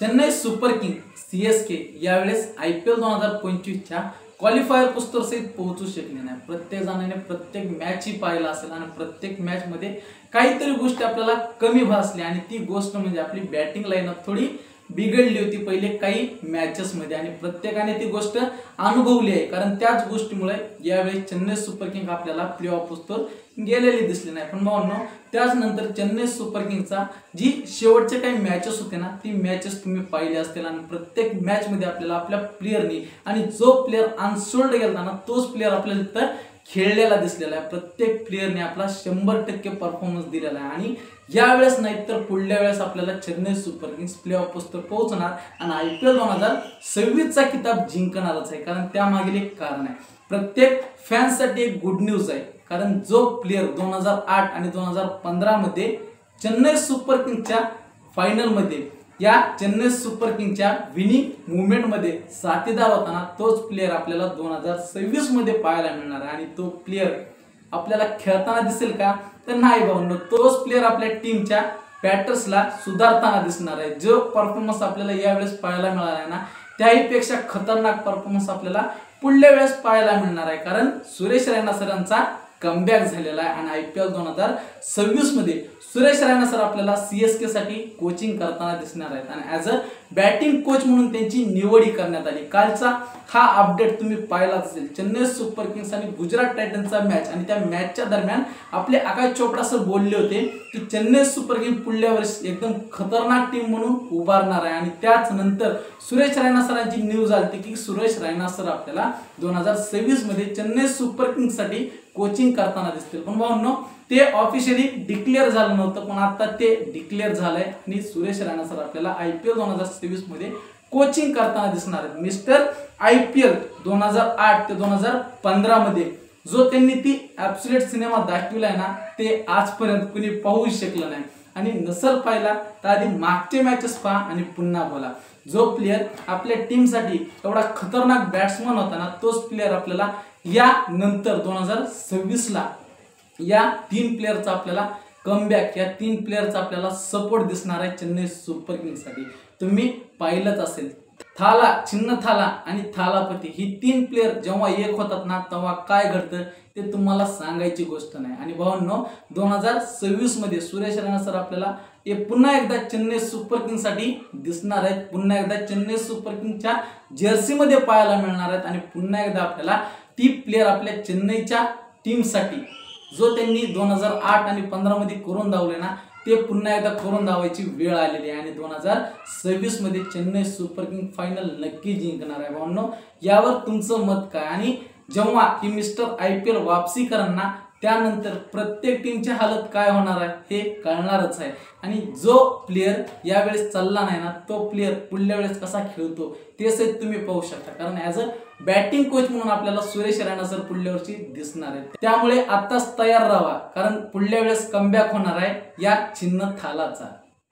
Chennai super king CSK यावेळेस IPL 2025च्या qualifier पुस्तर सहित पोहोचू शकले नाही। प्रत्येक जणाने प्रत्येक मॅच ही पाहिला असेल आणि प्रत्येक मॅच मध्ये काहीतरी गोष्टी आपल्याला कमी भासली आणि ती गोष्ट म्हणजे आपली बॅटिंग लाईनअप थोडी बिघडली होती पहिले काही मॅचेस मध्ये आणि प्रत्येकाने ती गोष्ट अनुभवली आहे। कारण त्याच गोष्टीमुळे यावेळी चेन्नई सुपर किंग आपल्याला प्लेऑफ पुस्तर गेलेली दिसली नाही। पण भावांनो त्यानंतर चेन्नई सुपर किंगचा जी शेवटचे काही मॅचेस होते ना ती मॅचेस तुम्ही पाहिले असतील आणि प्रत्येक मॅच मध्ये आपल्याला आपल्या प्लेयरनी आणि जो प्लेयर अनसोल्ड गेला ना तोच प्लेयर आपल्याला तर खेळलेला दिसलेला आहे। प्रत्येक प्लेयरने आपला 100% परफॉर्मन्स दिलेला आहे आणि यावेळेस नाही तर पुढल्या वेळेस आपल्याला चेन्नई सुपर किंग्स प्लेऑफ पुस्तर पोहोचणार आणि IPL 2026 चा किताब जिंकणारच आहे। कारण त्यामागील एक कारण आहे, प्रत्येक फॅन्ससाठी एक गुड न्यूज आहे। कारण जो प्लेयर 2008 आणि 2015 मध्ये चेन्नई सुपर किंगच्या फायनल मध्ये या चेन्नई सुपर किंगच्या विनिंग मूवमेंट मध्ये साथीदार होता ना तोच प्लेयर आपल्याला 2026 मध्ये पाहायला मिळणार आहे। आणि तो प्लेयर आपल्याला खेळताना दिसेल का तर नाही भावनो, तोच प्लेयर आपल्या टीमच्या बॅटर्सला सुधारताना दिसणार आहे। जो परफॉर्मन्स आपल्याला यावेळेस पाहायला मिळाला आहे ना त्याहीपेक्षा खतरनाक परफॉर्मन्स आपल्याला पुढल्या वेळेस पाहायला मिळणार आहे। कारण सुरेश रैना सरांचा कमबॅक झालेला आहे आणि IPL 2026 मध्ये सुरेश रैना सर आपल्याला CSK साठी कोचिंग करताना दिसणार आहेत आणि ॲज अ बॅटिंग कोच म्हणून त्यांची निवड करण्यात आली। कालचा हा अपडेट तुम्ही पाहिलाच असेल, चेन्नई सुपर किंग्स आणि गुजरात टायटन्सचा मॅच आणि त्या मॅचच्या दरम्यान आपले आकाश चोपडा सर बोलले होते की चेन्नई सुपर किंग पुढल्या वर्षी एकदम खतरनाक टीम म्हणून उभारणार आहे। आणि त्याच नंतर सुरेश रैना सरांची न्यूज आली की सुरेश रैना सर आपल्याला 2026 मध्ये चेन्नई सुपर किंग्स साठी कोचिंग करताना दिसतील। पण भावनो ते ऑफिशियली डिक्लेअर झालं नव्हतं, पण आता ते डिक्लेअर झालंय आणि सुरेश रैना सर आपल्याला IPL 2026 मध्ये कोचिंग करताना दिसणार आहेत। मिस्टर IPL 2008 ते 2015 मध्ये जो त्यांनी ती ॲब्सोल्यूट सिनेमा दाखविलाय ना ते आजपर्यंत कुणी पाहू शकलं नाही आणि नसल पाहिला तर आधी मागचे मॅचेस पहा आणि पुन्हा बोला। जो प्लेयर आपल्या टीमसाठी एवढा खतरनाक बॅट्समन होता ना तोच प्लेयर आपल्याला या नंतर 2026 ला या तीन प्लेयरचा आपल्याला कमबॅक, या तीन प्लेयरचा आपल्याला सपोर्ट दिसणार आहे चेन्नई सुपर किंग साठी। तुम्ही पाहिलंच असेल थाला, छिन्नथाला आणि थालापती ही तीन प्लेयर जेव्हा एक होतात ना तेव्हा काय घडतं ते तुम्हाला सांगायची गोष्ट नाही। आणि भावांनो 2026 मध्ये सुरेश रैना सर आपल्याला हे पुन्हा एकदा चेन्नई सुपर किंग साठी दिसणार आहेत, पुन्हा एकदा चेन्नई सुपर किंगच्या जर्सी मध्ये पाहायला मिळणार आहेत आणि पुन्हा एकदा आपल्याला ती प्लेयर आपल्या चेन्नईच्या टीम साठी जो त्यांनी 2008 आणि 15 मध्ये करून दावले ना ते पुन्हा एकदा करून दावायची वेळ आलेली आहे। आणि 2026 मध्ये चेन्नई सुपर किंग फायनल नक्की जिंकणार आहे। भावनो यावर तुमचं मत काय? आणि जेव्हा की मिस्टर IPL वापसी करणार त्यानंतर प्रत्येक टीमची हालत काय होणार आहे हे कळणारच आहे। आणि जो प्लेयर यावेळेस चालला नाही ना तो प्लेयर पुढल्या वेळेस कसा खेळतो ते सहित तुम्ही पाहू शकता। कारण ॲज अ बॅटिंग कोच म्हणून आपल्याला सुरेश रैना सर पुढल्या वर्षी दिसणार आहे। त्यामुळे आताच तयार राहा कारण पुढल्या वेळेस कमबॅक होणार आहे या छिन्नथालाचा।